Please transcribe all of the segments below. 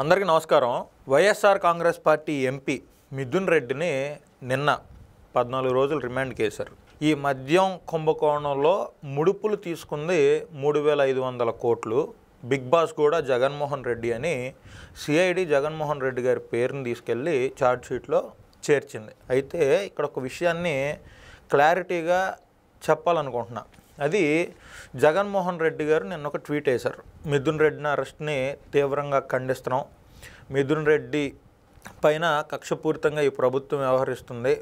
అందరికీ నమస్కారం. YSR Congress party MP Mithun రెడ్డిని నిన్న 14 రోజులు రిమాండ్కి వేశారు. ఈ మద్యం కుంభకోణంలో ముడుపులు తీసుకుంది 3,500 కోట్లు. బిగ్ బాస్ కూడా జగన్మోహన్ రెడ్డి అని సిఐడి జగన్మోహన్ రెడ్డి గారి పేరుని తీసుకెళ్ళి ఛార్జ్షీట్లో చేర్చింది. అయితే ఇక్కడ ఒక విషయాన్ని క్లారిటీగా చెప్పాలనుకుంటున్నా. అది జగన్మోహన్ రెడ్డి గారు నిన్న ఒక ట్వీట్ వేశారు. మిథున్ రెడ్డిని అరెస్ట్ని తీవ్రంగా ఖండిస్తున్నాం, మిథున్ రెడ్డి పైన కక్షపూరితంగా ఈ ప్రభుత్వం వ్యవహరిస్తుంది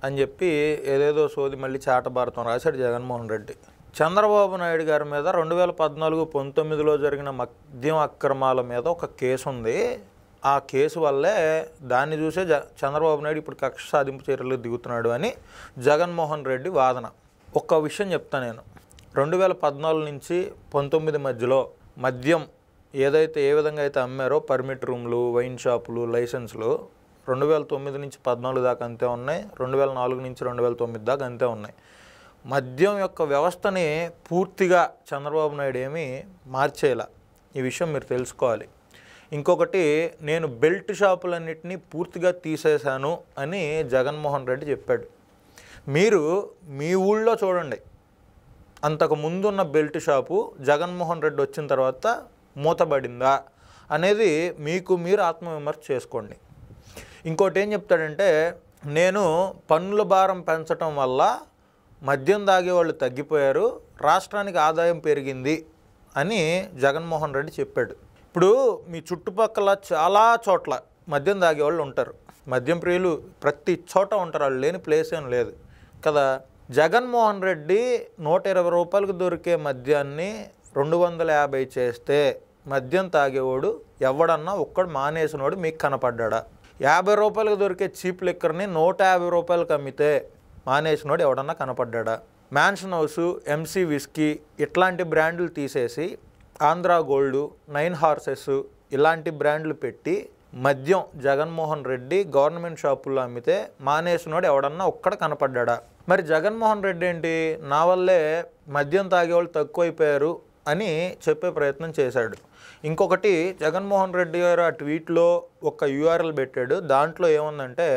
అని చెప్పి ఏదేదో సోది మళ్ళీ చాటభారతం రాశాడు జగన్మోహన్ రెడ్డి. చంద్రబాబు నాయుడు గారి మీద 2014-19లో జరిగిన మద్యం అక్రమాల మీద ఒక కేసు ఉంది. ఆ కేసు వల్లే దాన్ని చూసే చంద్రబాబు నాయుడు ఇప్పుడు కక్ష సాధింపు చర్యలు దిగుతున్నాడు అని జగన్మోహన్ రెడ్డి వాదన. ఒక్క విషయం చెప్తాను నేను. 2014 నుంచి 19 మధ్యలో మద్యం ఏ విధంగా అయితే అమ్మారో పర్మిట్ రూమ్లు, వైన్ షాపులు, లైసెన్సులు 2009 నుంచి 14 దాకా అంతే ఉన్నాయి, 2004 నుంచి 2009 దాకా అంతే ఉన్నాయి. మద్యం యొక్క వ్యవస్థని పూర్తిగా చంద్రబాబు నాయుడు ఏమీ మార్చేలా, ఈ విషయం మీరు తెలుసుకోవాలి. ఇంకొకటి, నేను బెల్ట్ షాపులన్నింటినీ పూర్తిగా తీసేశాను అని జగన్మోహన్ రెడ్డి చెప్పాడు. మీరు మీ ఊళ్ళో చూడండి, అంతకు ముందున్న బెల్ట్ షాపు జగన్మోహన్ రెడ్డి వచ్చిన తర్వాత మూతబడిందా అనేది మీకు మీరు ఆత్మవిమర్శ చేసుకోండి. ఇంకోటి ఏం చెప్తాడంటే, నేను పన్నుల భారం పెంచడం వల్ల మద్యం తాగేవాళ్ళు తగ్గిపోయారు, రాష్ట్రానికి ఆదాయం పెరిగింది అని జగన్మోహన్ రెడ్డి చెప్పాడు. ఇప్పుడు మీ చుట్టుపక్కల చాలా చోట్ల మద్యం తాగేవాళ్ళు ఉంటారు, మద్యం ప్రియులు ప్రతి చోట ఉంటారు, వాళ్ళు లేని ప్లేస్ ఏం లేదు కదా. జగన్మోహన్ రెడ్డి 120 రూపాయలకు దొరికే మద్యాన్ని 250 చేస్తే మద్యం తాగేవాడు ఎవడన్నా ఒక్కడు మానేసినోడు మీకు కనపడ్డా? 50 రూపాయలకు దొరికే చీప్ లిక్కర్ని 150 రూపాయలకు అమ్మితే మానేసినోడు ఎవడన్నా కనపడ్డా? మ్యాన్షన్ హౌసు, ఎంసీ విస్కీ ఇట్లాంటి బ్రాండ్లు తీసేసి ఆంధ్రా గోల్డు, 9 హార్సెస్ ఇలాంటి బ్రాండ్లు పెట్టి మద్యం జగన్మోహన్ రెడ్డి గవర్నమెంట్ షాపుల్లో అమ్మితే మానేసినోడు ఎవడన్నా ఒక్కడ కనపడ్డా? మరి జగన్మోహన్ రెడ్డి ఏంటి, నా వల్లే మద్యం తాగేవాళ్ళు తక్కువైపోయారు అని చెప్పే ప్రయత్నం చేశాడు. ఇంకొకటి, జగన్మోహన్ రెడ్డి గారు ఆ ట్వీట్లో ఒక యూఆర్ఎల్ పెట్టాడు. దాంట్లో ఏముందంటే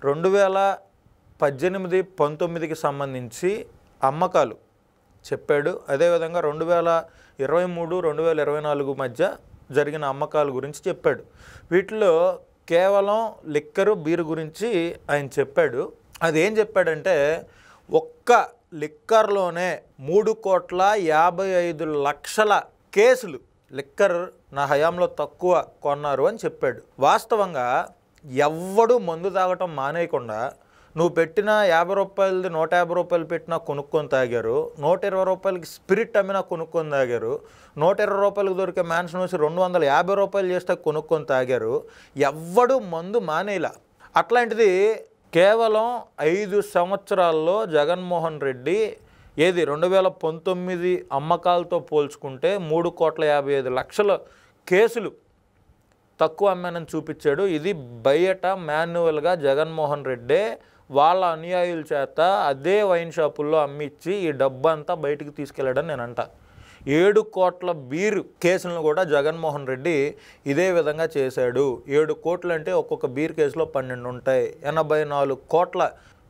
2018-19కి సంబంధించి అమ్మకాలు చెప్పాడు. అదేవిధంగా 2023-2024 మధ్య జరిగిన అమ్మకాల గురించి చెప్పాడు. వీటిలో కేవలం లిక్కరు, బీరు గురించి ఆయన చెప్పాడు. అదేం చెప్పాడంటే, ఒక్క లిక్కర్లోనే 3,55,00,000 కేసులు లిక్కర్ నా హయాంలో తక్కువ కొన్నారు అని చెప్పాడు. వాస్తవంగా ఎవ్వడు మందు తాగటం మానేయకుండా నువ్వు పెట్టిన 50 రూపాయలది 150 రూపాయలు పెట్టినా కొనుక్కొని తాగారు, 120 రూపాయలకి స్పిరిట్ అమ్మినా కొనుక్కొని తాగారు, 120 రూపాయలకు దొరికే మ్యాన్షన్ వేసి 250 రూపాయలు చేస్తే కొనుక్కొని తాగారు. ఎవ్వడు మందు మానేలా. అట్లాంటిది కేవలం 5 సంవత్సరాల్లో జగన్మోహన్ రెడ్డి 2019 అమ్మకాలతో పోల్చుకుంటే 3,55,00,000 కేసులు తక్కువ అమ్మానని చూపించాడు. ఇది బయట మాన్యువల్గా జగన్మోహన్ రెడ్డే వాళ్ళ అనుయాయుల చేత అదే వైన్ షాపుల్లో అమ్మిచ్చి ఈ డబ్బంతా బయటికి తీసుకెళ్ళాడని నేను అంట. 7 కోట్ల బీర్ కేసులను కూడా జగన్మోహన్ రెడ్డి ఇదే విధంగా చేశాడు. 7 కోట్లు అంటే ఒక్కొక్క బీర్ కేసులో 12 ఉంటాయి. 84 కోట్ల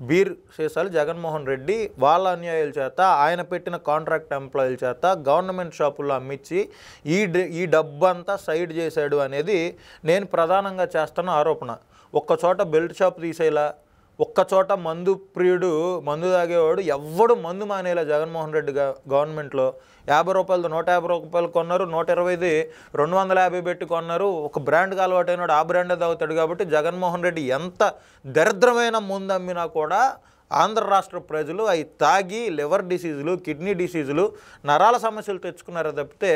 బీర్ సీసాలు జగన్మోహన్ రెడ్డి వాళ్ళ అనుయాయుల చేత, ఆయన పెట్టిన కాంట్రాక్ట్ ఎంప్లాయీల చేత గవర్నమెంట్ షాపుల్లో అమ్మించి ఈ డబ్బంతా సైడ్ చేశాడు అనేది నేను ప్రధానంగా చేస్తున్న ఆరోపణ. ఒక్కచోట బెల్ట్ షాప్ తీసేలా, ఒక్కచోట మందు ప్రియుడు, మందు తాగేవాడు ఎవ్వడు మందు మానేలా జగన్మోహన్ రెడ్డి గవర్నమెంట్లో 50 రూపాయలతో 150 రూపాయలు కొన్నారు, 120ది 250 పెట్టి కొన్నారు. ఒక బ్రాండ్కి అలవాటైనాడు ఆ బ్రాండే తాగుతాడు. కాబట్టి జగన్మోహన్ రెడ్డి ఎంత దరిద్రమైన ముందు అమ్మినా కూడా ఆంధ్ర రాష్ట్ర ప్రజలు అవి తాగి లివర్ డిసీజులు, కిడ్నీ డిసీజులు, నరాల సమస్యలు తెచ్చుకున్నారో తప్పితే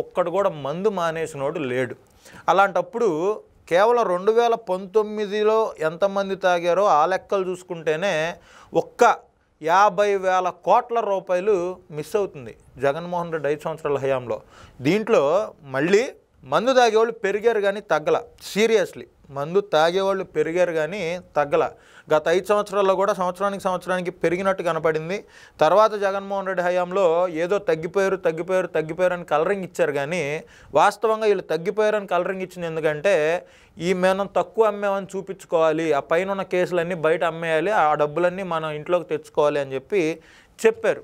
ఒక్కడు కూడా మందు మానేసినోడు లేడు. అలాంటప్పుడు కేవలం 2019లో ఎంతమంది తాగారో ఆ లెక్కలు చూసుకుంటేనే ఒక్క 50,000 కోట్ల రూపాయలు మిస్ అవుతుంది జగన్మోహన్ రెడ్డి 5 సంవత్సరాల హయాంలో. దీంట్లో మళ్ళీ మందు తాగేవాళ్ళు పెరిగారు కానీ తగ్గల. సీరియస్లీ మందు తాగేవాళ్ళు పెరిగారు కానీ తగ్గల. గత 5 సంవత్సరాల్లో కూడా సంవత్సరానికి పెరిగినట్టు కనపడింది. తర్వాత జగన్మోహన్ రెడ్డి హయాంలో ఏదో తగ్గిపోయారు అని కలరింగ్ ఇచ్చారు కానీ వాస్తవంగా వీళ్ళు తగ్గిపోయారని కలరింగ్ ఇచ్చింది ఎందుకంటే ఈ మనం తక్కువ అమ్మేమని చూపించుకోవాలి, ఆ పైన ఉన్న కేసులన్నీ బయట అమ్మేయాలి, ఆ డబ్బులన్నీ మనం ఇంట్లోకి తెచ్చుకోవాలి అని చెప్పారు.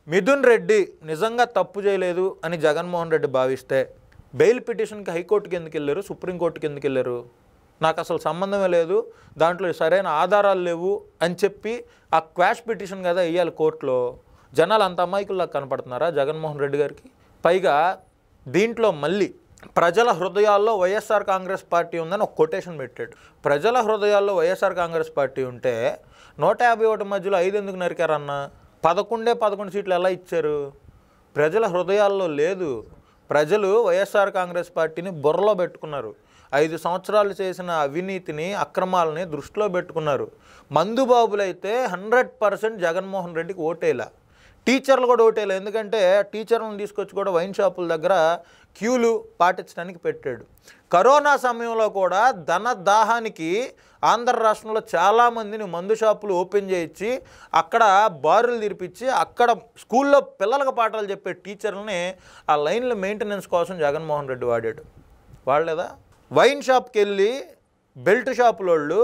మిథున్ రెడ్డి నిజంగా తప్పు చేయలేదు అని జగన్మోహన్ రెడ్డి భావిస్తే బెయిల్ పిటిషన్కి హైకోర్టుకి ఎందుకు వెళ్ళారు, సుప్రీంకోర్టుకి ఎందుకు వెళ్ళారు? నాకు అసలు సంబంధమే లేదు, దాంట్లో సరైన ఆధారాలు లేవు అని చెప్పి ఆ క్వాష్ పిటిషన్ కదా వేయాలి కోర్టులో. జనాలు అంత అమాయకుల్లా కనపడుతున్నారా జగన్మోహన్ రెడ్డి గారికి? పైగా దీంట్లో మళ్ళీ ప్రజల హృదయాల్లో వైఎస్ఆర్ కాంగ్రెస్ పార్టీ ఉందని ఒక కొటేషన్ పెట్టాడు. ప్రజల హృదయాల్లో వైఎస్ఆర్ కాంగ్రెస్ పార్టీ ఉంటే 151 మధ్యలో 5 ఎందుకు నరికారన్న? 11 సీట్లు ఎలా ఇచ్చారు? ప్రజల హృదయాల్లో లేదు. ప్రజలు వైఎస్ఆర్ కాంగ్రెస్ పార్టీని బుర్రలో పెట్టుకున్నారు. 5 సంవత్సరాలు చేసిన అవినీతిని, అక్రమాలని దృష్టిలో పెట్టుకున్నారు. మందుబాబులైతే 100% జగన్మోహన్ రెడ్డికి ఓటేలా. టీచర్లు కూడా ఓటేలా. ఎందుకంటే టీచర్లను తీసుకొచ్చి కూడా వైన్ షాపుల దగ్గర క్యూలు పాటించడానికి పెట్టాడు. కరోనా సమయంలో కూడా ధన దాహానికి ఆంధ్ర రాష్ట్రంలో చాలామందిని మందు షాపులు ఓపెన్ చేయించి అక్కడ బారులు తెరిపించి అక్కడ స్కూల్లో పిల్లలకు పాఠాలు చెప్పే టీచర్లని ఆ లైన్ల మెయింటెనెన్స్ కోసం జగన్మోహన్ రెడ్డి వాడలేదా? వైన్ షాప్కి వెళ్ళి బెల్ట్ షాపులోళ్ళు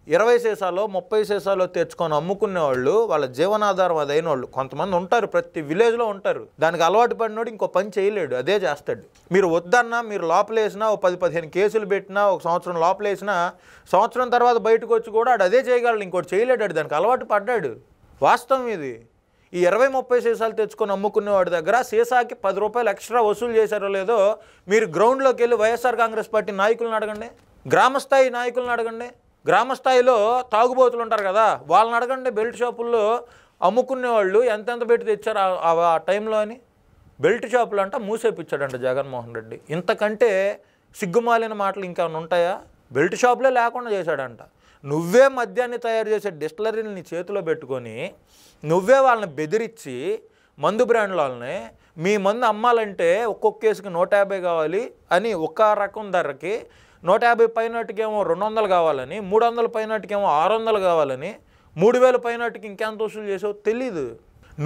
20 సీసాలో 30 సీసాలో తెచ్చుకొని అమ్ముకునేవాళ్ళు, వాళ్ళ జీవనాధారం అదైన వాళ్ళు కొంతమంది ఉంటారు, ప్రతి విలేజ్లో ఉంటారు. దానికి అలవాటు పడినోడు ఇంకో పని చేయలేడు, అదే చేస్తాడు. మీరు వద్దన్నా, మీరు లోపలేసినా, ఓ 10-15 కేసులు పెట్టినా, 1 సంవత్సరం లోపలేసినా, సంవత్సరం తర్వాత బయటకు వచ్చి కూడా అదే చేయగలడు, ఇంకోటి చేయలేడు. దానికి అలవాటు పడ్డాడు. వాస్తవం ఇది. ఈ 20-30 సీసాలు తెచ్చుకొని అమ్ముకునేవాడి దగ్గర సీసాకి 10 రూపాయలు ఎక్స్ట్రా వసూలు చేశారో లేదో మీరు గ్రౌండ్లోకి వెళ్ళి వైఎస్ఆర్ కాంగ్రెస్ పార్టీ నాయకులను అడగండి, గ్రామస్థాయి నాయకులను అడగండి. గ్రామస్థాయిలో తాగుబోతులు ఉంటారు కదా, వాళ్ళని అడగండి. బెల్ట్ షాపుల్లో అమ్ముకునేవాళ్ళు ఎంతెంత పెట్టి తెచ్చారు ఆ టైంలో అని. బెల్ట్ షాపులు అంట మూసేపించాడంట జగన్మోహన్ రెడ్డి. ఇంతకంటే సిగ్గుమాలిన మాటలు ఇంకేమైనా ఉంటాయా? బెల్ట్ షాపులే లేకుండా చేశాడంట. నువ్వే మద్యాన్ని తయారు చేసే డిస్టిలరీని నీ చేతిలో పెట్టుకొని నువ్వే వాళ్ళని బెదిరించి మందు బ్రాండ్ల వాళ్ళని మీ మందు అమ్మాలంటే ఒక్కొక్క కేసుకి 150 కావాలి అని ఒక రకం ధరకి, 150 పైనటికేమో 200 కావాలని, 300 పైనటికేమో 600 కావాలని, 3000 పైనటికి ఇంకెంత వసూలు చేసావు తెలీదు.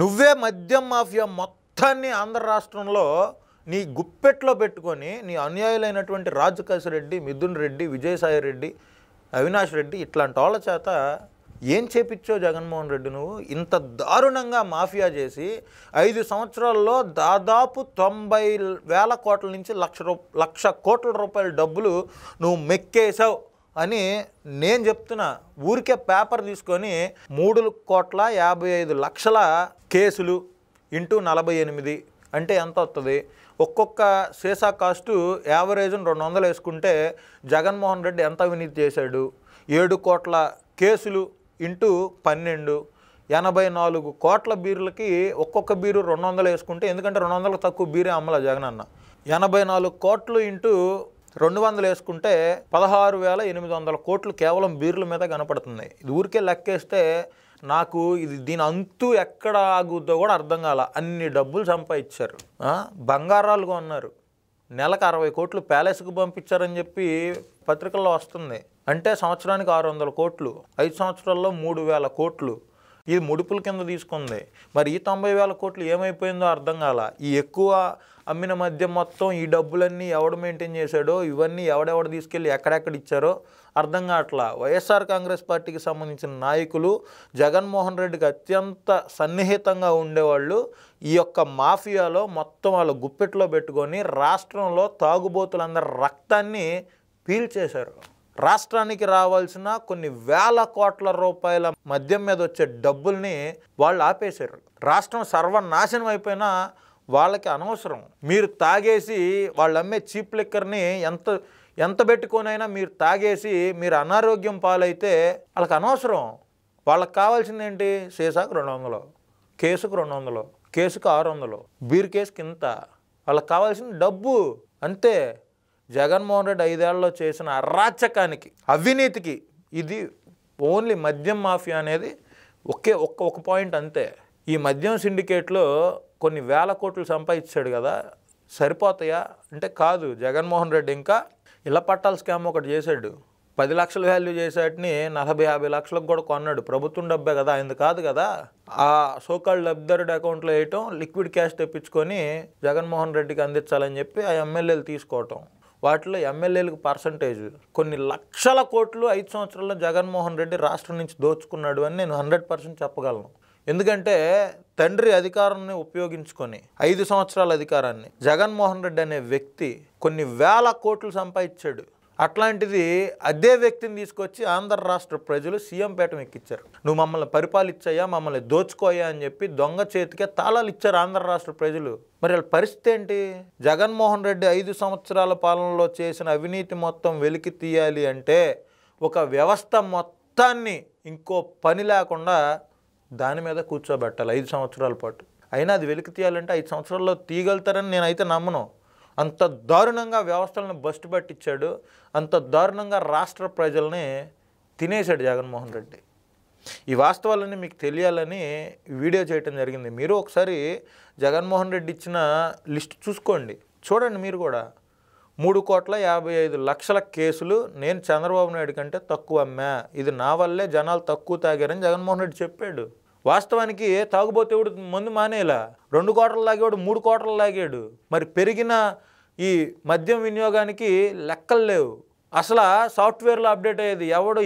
నువ్వే మద్యం మాఫియా మొత్తాన్ని ఆంధ్ర రాష్ట్రంలో నీ గుప్పెట్లో పెట్టుకొని నీ అన్యాయులైనటువంటి రాజకేశ్ రెడ్డి, మిథున్ రెడ్డి, విజయసాయి రెడ్డి, అవినాష్ రెడ్డి ఇట్లాంటి వాళ్ళ చేత ఏం చేపించావు జగన్మోహన్ రెడ్డి? నువ్వు ఇంత దారుణంగా మాఫియా చేసి 5 సంవత్సరాల్లో దాదాపు 90,000 కోట్ల నుంచి 1,00,000 కోట్ల రూపాయల డబ్బులు నువ్వు మెక్కేసావు అని నేను చెప్తున్నా. ఊరికే పేపర్ తీసుకొని 3,55,00,000 కేసులు ఇంటూ 48 అంటే ఎంత వస్తుంది? ఒక్కొక్క సీసా కాస్టు యావరేజ్ 200 వేసుకుంటే జగన్మోహన్ రెడ్డి ఎంత అవినీతి చేశాడు? 7 కోట్ల కేసులు ఇంటూ 12, 84 కోట్ల బీర్లకి ఒక్కొక్క బీరు 200 వేసుకుంటే, ఎందుకంటే 200 తక్కువ బీరే అమ్మల జగన్ అన్న, 84 కోట్లు ఇంటూ 200 వేసుకుంటే 16,800 కోట్లు కేవలం బీర్ల మీద కనపడుతుంది. ఇది ఊరికే లెక్కేస్తే నాకు దీని అంతు ఎక్కడ ఆగుద్దో కూడా అర్థం కాల. అన్ని డబ్బులు సంపాదించారు. బంగారాలు కొన్నారు. నెలకు 60 కోట్లు ప్యాలెస్కి పంపించారని చెప్పి పత్రికల్లో వస్తుంది. అంటే సంవత్సరానికి 600 కోట్లు, 5 సంవత్సరాల్లో 3,000 కోట్లు. ఇది ముడుపుల కింద తీసుకుంది. మరి ఈ 90,000 కోట్లు ఏమైపోయిందో అర్థం కాల. ఈ ఎక్కువ అమ్మిన మధ్య మొత్తం ఈ డబ్బులన్నీ ఎవడు మెయింటైన్ చేశాడో, ఇవన్నీ ఎవడెవడు తీసుకెళ్ళి ఎక్కడెక్కడ ఇచ్చారో అర్థం కావట్లా. వైఎస్ఆర్ కాంగ్రెస్ పార్టీకి సంబంధించిన నాయకులు జగన్మోహన్ రెడ్డికి అత్యంత సన్నిహితంగా ఉండేవాళ్ళు ఈ యొక్క మాఫియాలో మొత్తం వాళ్ళ గుప్పెట్లో పెట్టుకొని రాష్ట్రంలో తాగుబోతులందరి రక్తాన్ని పీల్చేశారు. రాష్ట్రానికి రావాల్సిన కొన్ని వేల కోట్ల రూపాయల మద్యం మీద వచ్చే డబ్బుల్ని వాళ్ళు ఆపేశారు. రాష్ట్రం సర్వనాశనం అయిపోయినా వాళ్ళకి అనవసరం. మీరు తాగేసి వాళ్ళు అమ్మే చీప్ లిక్కర్ని ఎంత పెట్టుకొనైనా మీరు తాగేసి మీరు అనారోగ్యం పాలైతే వాళ్ళకి అనవసరం. వాళ్ళకి కావాల్సింది ఏంటి? సీసాకు 200, కేసుకు 200, కేసుకు 600, బీర్ కేసుకి ఇంత. వాళ్ళకి కావాల్సిన డబ్బు అంతే. జగన్మోహన్ రెడ్డి 5 ఏళ్లలో చేసిన అరాచకానికి, అవినీతికి ఇది ఓన్లీ మద్యం మాఫియా అనేది ఒక పాయింట్ అంతే. ఈ మద్యం సిండికేట్లో కొన్ని వేల కోట్లు సంపాదించాడు కదా, సరిపోతాయా అంటే కాదు. జగన్మోహన్ రెడ్డి ఇంకా ఇళ్ల పట్టాల స్కామ్ ఒకటి చేశాడు. 10 లక్షల వాల్యూ చేసేటిని 40-50 లక్షలకు కూడా కొన్నాడు. ప్రభుత్వం డబ్బే కదా, ఆయనది కాదు కదా. ఆ సోకాల్డ్ లబ్ధిదారుడి అకౌంట్లో వేయటం, లిక్విడ్ క్యాష్ తెప్పించుకొని జగన్మోహన్ రెడ్డికి అందించాలని చెప్పి ఆ ఎమ్మెల్యేలు తీసుకోవటం. వాటిలో ఎమ్మెల్యేలకు పర్సంటేజ్ కొన్ని లక్షల కోట్లు 5 సంవత్సరాల్లో జగన్మోహన్ రెడ్డి రాష్ట్రం నుంచి దోచుకున్నాడు అని నేను 100% చెప్పగలను. ఎందుకంటే తండ్రి అధికారాన్ని ఉపయోగించుకొని 5 సంవత్సరాల అధికారాన్ని జగన్మోహన్ రెడ్డి అనే వ్యక్తి కొన్ని వేల కోట్లు సంపాదించాడు. అట్లాంటిది అదే వ్యక్తిని తీసుకొచ్చి ఆంధ్ర రాష్ట్ర ప్రజలు సీఎం పీఠం ఎక్కించారు. నువ్వు మమ్మల్ని పరిపాలించాయా, మమ్మల్ని దోచుకోయా అని చెప్పి దొంగ చేతికే తాళాలు ఇచ్చారు ఆంధ్ర రాష్ట్ర ప్రజలు. మరి వాళ్ళ పరిస్థితి ఏంటి? జగన్మోహన్ రెడ్డి 5 సంవత్సరాల పాలనలో చేసిన అవినీతి మొత్తం వెలికి తీయాలి అంటే ఒక వ్యవస్థ మొత్తాన్ని ఇంకో పని లేకుండా దాని మీద కూర్చోబెట్టాలి 5 సంవత్సరాల పాటు. అయినా అది వెలికి తీయాలంటే 5 సంవత్సరాల్లో తీయగలుగుతారని నేనైతే నమ్మను. అంత దారుణంగా వ్యవస్థలను బస్టు పట్టించాడు, అంత దారుణంగా రాష్ట్ర ప్రజల్ని తినేశాడు జగన్మోహన్ రెడ్డి. ఈ వాస్తవాలన్నీ మీకు తెలియాలని వీడియో చేయటం జరిగింది. మీరు ఒకసారి జగన్మోహన్ రెడ్డి ఇచ్చిన లిస్ట్ చూసుకోండి, చూడండి. మీరు కూడా 3,55,00,000 కేసులు నేను చంద్రబాబు నాయుడు కంటే తక్కువ అమ్మా, ఇది నా వల్లే జనాలు తక్కువ తాగారని జగన్మోహన్ రెడ్డి చెప్పాడు. వాస్తవానికి తాగుబోతేవాడు మందు మానేలా, 2 కోటలు లాగేవాడు 3 కోటలు లాగాడు. మరి పెరిగిన ఈ మద్యం వినియోగానికి లెక్కలు లేవు. అసలు సాఫ్ట్వేర్లో అప్డేట్ అయ్యేది ఎవడు,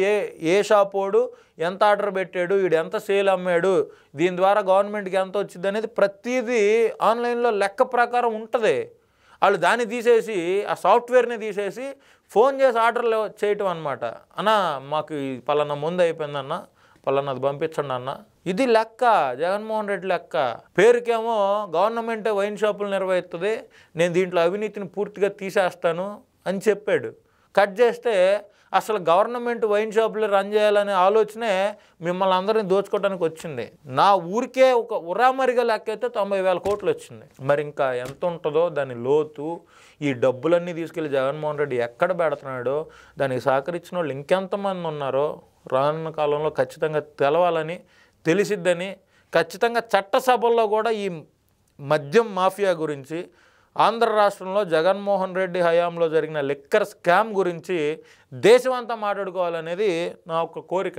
ఏ షాపోడు ఎంత ఆర్డర్ పెట్టాడు, వీడు ఎంత సేల్ అమ్మాడు, దీని ద్వారా గవర్నమెంట్కి ఎంత వచ్చింది అనేది ప్రతిదీ ఆన్లైన్లో లెక్క ప్రకారం ఉంటుంది. వాళ్ళు దాన్ని తీసేసి, ఆ సాఫ్ట్వేర్ని తీసేసి ఫోన్ చేసి ఆర్డర్లు చేయటం అనమాట. అన్న మాకు పలానా ముందు అయిపోయిందన్న, పలానాది పంపించండి అన్న. ఇది లెక్క, జగన్మోహన్ రెడ్డి లెక్క. పేరుకేమో గవర్నమెంటే వైన్ షాపులు నిర్వహిస్తుంది, నేను దీంట్లో అవినీతిని పూర్తిగా తీసేస్తాను అని చెప్పాడు. కట్ చేస్తే అసలు గవర్నమెంట్ వైన్ షాపులు రన్ చేయాలనే ఆలోచనే మిమ్మల్ని అందరినీ దోచుకోవడానికి వచ్చింది. నా ఊరికే ఒక ఉరామరిగా లెక్క అయితే 90,000 కోట్లు వచ్చింది. మరి ఇంకా ఎంత ఉంటుందో దాని లోతు, ఈ డబ్బులన్నీ తీసుకెళ్ళి జగన్మోహన్ రెడ్డి ఎక్కడ పెడుతున్నాడో, దానికి సహకరించిన వాళ్ళు ఇంకెంతమంది ఉన్నారో రానున్న కాలంలో ఖచ్చితంగా తెలవాలని, తెలిసిద్దని, ఖచ్చితంగా చట్టసభల్లో కూడా ఈ మద్యం మాఫియా గురించి, ఆంధ్ర రాష్ట్రంలో జగన్మోహన్ రెడ్డి హయాంలో జరిగిన లిక్కర్ స్కామ్ గురించి దేశమంతా మాట్లాడుకోవాలనేది నా ఒక కోరిక.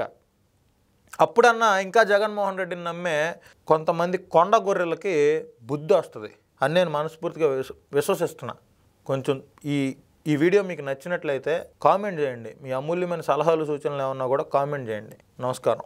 అప్పుడన్నా ఇంకా జగన్మోహన్ రెడ్డిని నమ్మే కొంతమంది కొండ గొర్రెలకి బుద్ధి వస్తుంది అని నేను మనస్ఫూర్తిగా విశ్వసిస్తున్నా. కొంచెం ఈ వీడియో మీకు నచ్చినట్లయితే కామెంట్ చేయండి. మీ అమూల్యమైన సలహాలు సూచనలు ఏమన్నా కూడా కామెంట్ చేయండి. నమస్కారం.